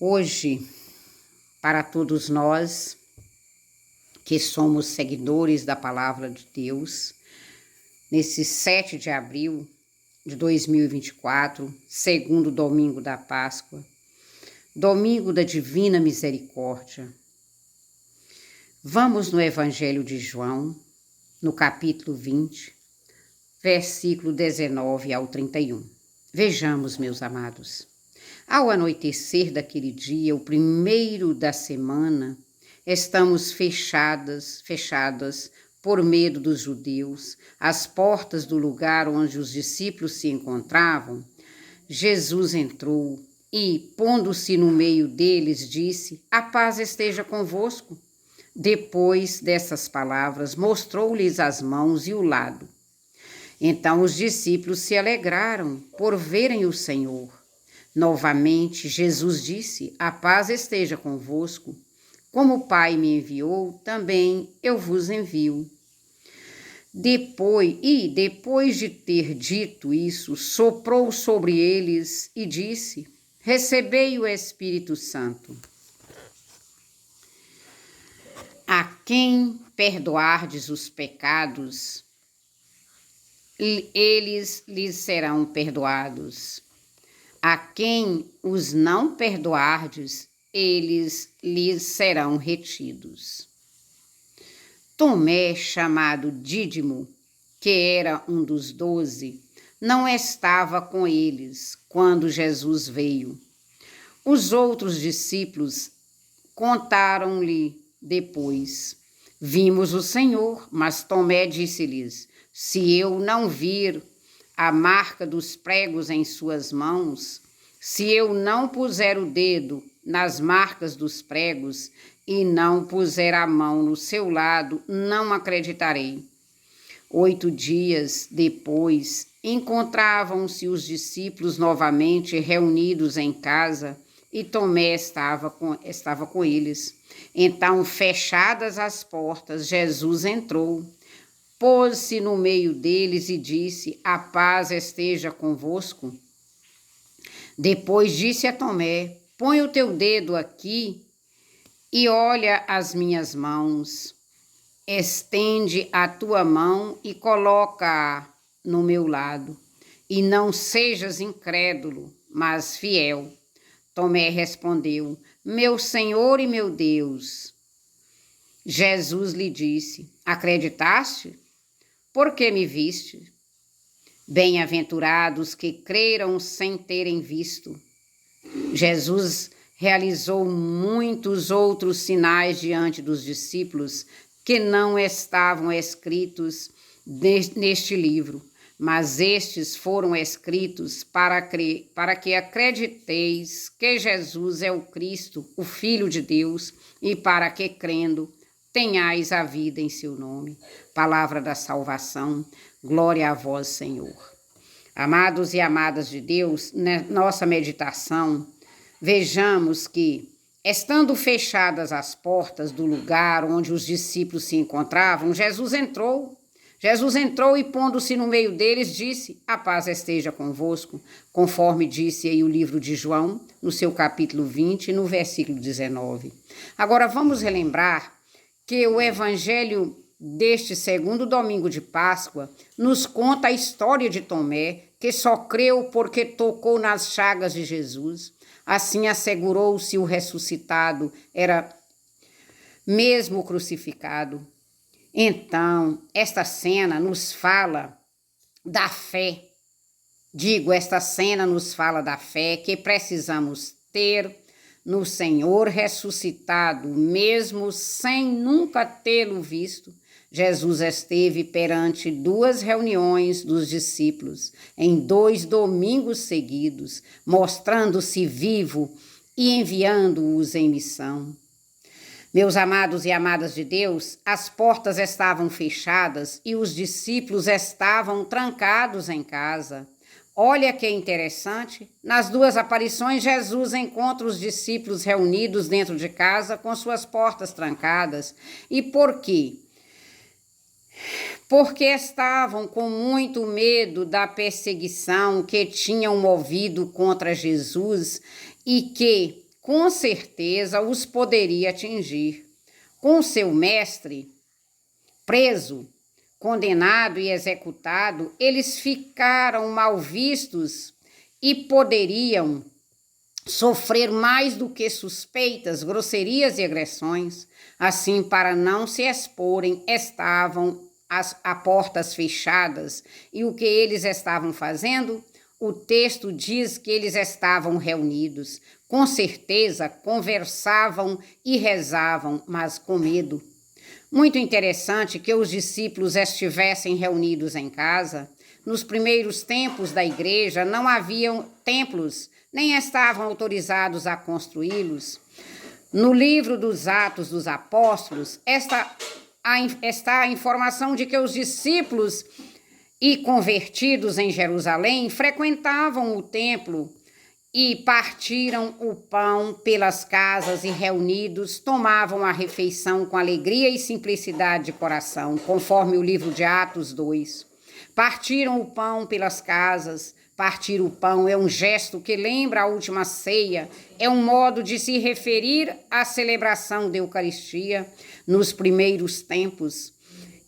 Hoje, para todos nós que somos seguidores da Palavra de Deus, nesse 7 de abril de 2024, segundo domingo da Páscoa, domingo da Divina Misericórdia, vamos no Evangelho de João, no capítulo 20, versículo 19 ao 31. Vejamos, meus amados. Ao anoitecer daquele dia, o primeiro da semana, estamos fechadas por medo dos judeus, as portas do lugar onde os discípulos se encontravam. Jesus entrou e, pondo-se no meio deles, disse: "A paz esteja convosco." Depois dessas palavras, mostrou-lhes as mãos e o lado. Então os discípulos se alegraram por verem o Senhor. Novamente, Jesus disse: "A paz esteja convosco. Como o Pai me enviou, também eu vos envio." Depois de ter dito isso, soprou sobre eles e disse: "Recebei o Espírito Santo. A quem perdoardes os pecados, eles lhes serão perdoados. A quem os não perdoardes, eles lhes serão retidos." Tomé, chamado Dídimo, que era um dos 12, não estava com eles quando Jesus veio. Os outros discípulos contaram-lhe depois: "Vimos o Senhor." Mas Tomé disse-lhes: "Se eu não vir a marca dos pregos em suas mãos, se eu não puser o dedo nas marcas dos pregos e não puser a mão no seu lado, não acreditarei." 8 dias depois, encontravam-se os discípulos novamente reunidos em casa e Tomé estava com eles. Então, fechadas as portas, Jesus entrou, pôs-se no meio deles e disse: "A paz esteja convosco." Depois disse a Tomé: "Põe o teu dedo aqui e olha as minhas mãos. Estende a tua mão e coloca-a no meu lado. E não sejas incrédulo, mas fiel." Tomé respondeu: "Meu Senhor e meu Deus." Jesus lhe disse: "Acreditaste? Porque me viste? Bem-aventurados que creram sem terem visto." Jesus realizou muitos outros sinais diante dos discípulos que não estavam escritos neste livro, mas estes foram escritos para que acrediteis que Jesus é o Cristo, o Filho de Deus, e para que, crendo, tenhais a vida em seu nome. Palavra da salvação, glória a vós, Senhor. Amados e amadas de Deus, na nossa meditação, vejamos que, estando fechadas as portas do lugar onde os discípulos se encontravam, Jesus entrou e, pondo-se no meio deles, disse: "A paz esteja convosco", conforme disse aí o livro de João, no seu capítulo 20, no versículo 19. Agora vamos relembrar que o Evangelho deste segundo domingo de Páscoa nos conta a história de Tomé, que só creu porque tocou nas chagas de Jesus. Assim assegurou-se o ressuscitado era mesmo crucificado. Então, esta cena nos fala da fé. Esta cena nos fala da fé que precisamos ter no Senhor ressuscitado, mesmo sem nunca tê-lo visto. Jesus esteve perante 2 reuniões dos discípulos, em 2 domingos seguidos, mostrando-se vivo e enviando-os em missão. Meus amados e amadas de Deus, as portas estavam fechadas e os discípulos estavam trancados em casa. Olha que interessante, nas 2 aparições, Jesus encontra os discípulos reunidos dentro de casa com suas portas trancadas. E por quê? Porque estavam com muito medo da perseguição que tinham movido contra Jesus e que com certeza os poderia atingir. Com seu mestre preso, condenado e executado, eles ficaram mal vistos e poderiam sofrer mais do que suspeitas, grosserias e agressões. Assim, para não se exporem, estavam a portas fechadas. E o que eles estavam fazendo? O texto diz que eles estavam reunidos. Com certeza, conversavam e rezavam, mas com medo. Muito interessante que os discípulos estivessem reunidos em casa. Nos primeiros tempos da igreja não haviam templos, nem estavam autorizados a construí-los. No livro dos Atos dos Apóstolos, está a informação de que os discípulos e convertidos em Jerusalém frequentavam o templo e partiram o pão pelas casas e reunidos tomavam a refeição com alegria e simplicidade de coração, conforme o livro de Atos 2. Partiram o pão pelas casas. Partir o pão é um gesto que lembra a última ceia, é um modo de se referir à celebração da Eucaristia nos primeiros tempos.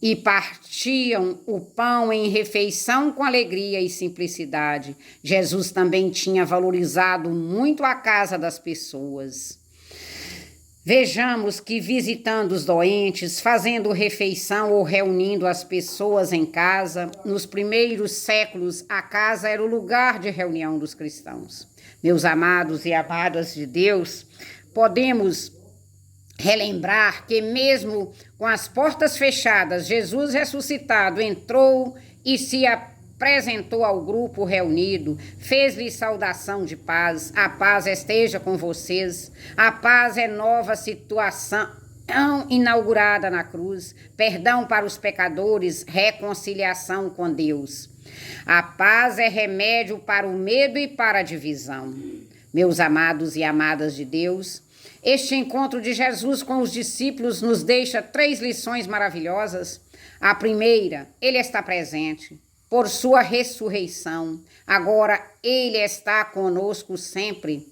E partiam o pão em refeição com alegria e simplicidade. Jesus também tinha valorizado muito a casa das pessoas. Vejamos que visitando os doentes, fazendo refeição ou reunindo as pessoas em casa, nos primeiros séculos a casa era o lugar de reunião dos cristãos. Meus amados e amadas de Deus, podemos relembrar que mesmo com as portas fechadas, Jesus ressuscitado entrou e se apresentou ao grupo reunido, fez-lhe saudação de paz. A paz esteja com vocês. A paz é nova situação inaugurada na cruz, perdão para os pecadores, reconciliação com Deus. A paz é remédio para o medo e para a divisão. Meus amados e amadas de Deus, este encontro de Jesus com os discípulos nos deixa 3 lições maravilhosas. A primeira, ele está presente por sua ressurreição. Agora ele está conosco sempre.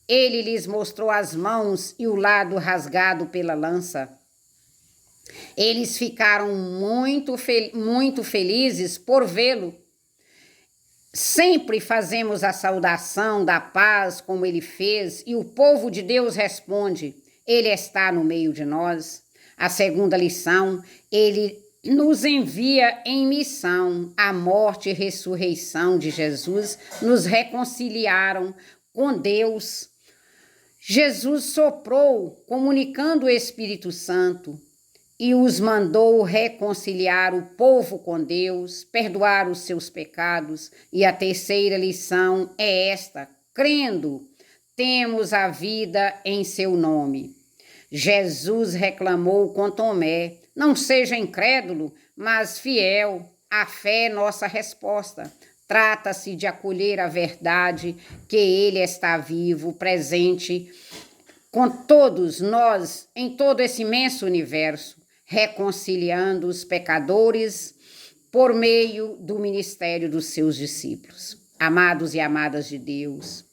Ele lhes mostrou as mãos e o lado rasgado pela lança. Eles ficaram muito felizes por vê-lo. Sempre fazemos a saudação da paz como ele fez e o povo de Deus responde, ele está no meio de nós. A segunda lição, ele nos envia em missão. A morte e ressurreição de Jesus nos reconciliaram com Deus. Jesus soprou, comunicando o Espírito Santo, e os mandou reconciliar o povo com Deus, perdoar os seus pecados. E a terceira lição é esta: crendo, temos a vida em seu nome. Jesus reclamou com Tomé: não seja incrédulo, mas fiel. A fé é nossa resposta. Trata-se de acolher a verdade que ele está vivo, presente com todos nós em todo esse imenso universo, reconciliando os pecadores por meio do ministério dos seus discípulos. Amados e amadas de Deus,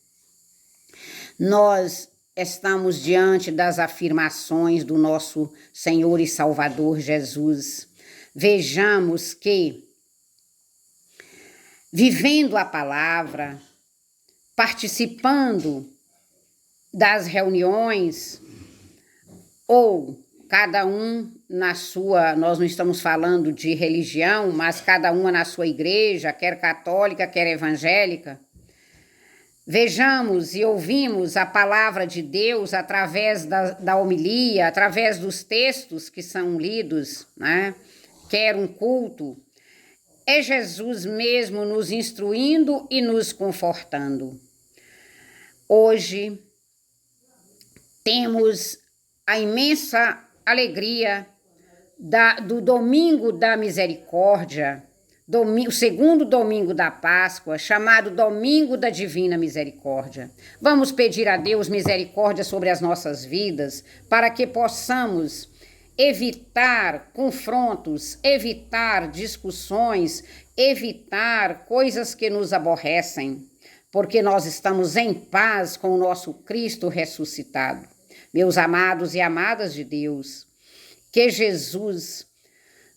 nós estamos diante das afirmações do nosso Senhor e Salvador Jesus. Vejamos que, vivendo a palavra, participando das reuniões, ou cada um na sua, nós não estamos falando de religião, mas cada uma na sua igreja, quer católica, quer evangélica. Vejamos e ouvimos a palavra de Deus através da homilia, através dos textos que são lidos, né? Quer um culto. É Jesus mesmo nos instruindo e nos confortando. Hoje temos a imensa alegria do Domingo da Misericórdia, o segundo domingo da Páscoa, chamado Domingo da Divina Misericórdia. Vamos pedir a Deus misericórdia sobre as nossas vidas, para que possamos evitar confrontos, evitar discussões, evitar coisas que nos aborrecem. porque nós estamos em paz com o nosso Cristo ressuscitado. Meus amados e amadas de Deus, que Jesus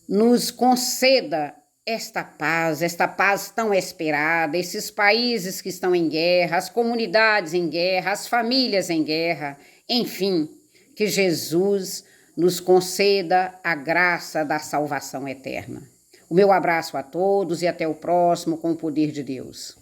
nos conceda esta paz tão esperada, esses países que estão em guerra, as comunidades em guerra, as famílias em guerra, enfim, que Jesus nos conceda a graça da salvação eterna. O meu abraço a todos e até o próximo com o poder de Deus.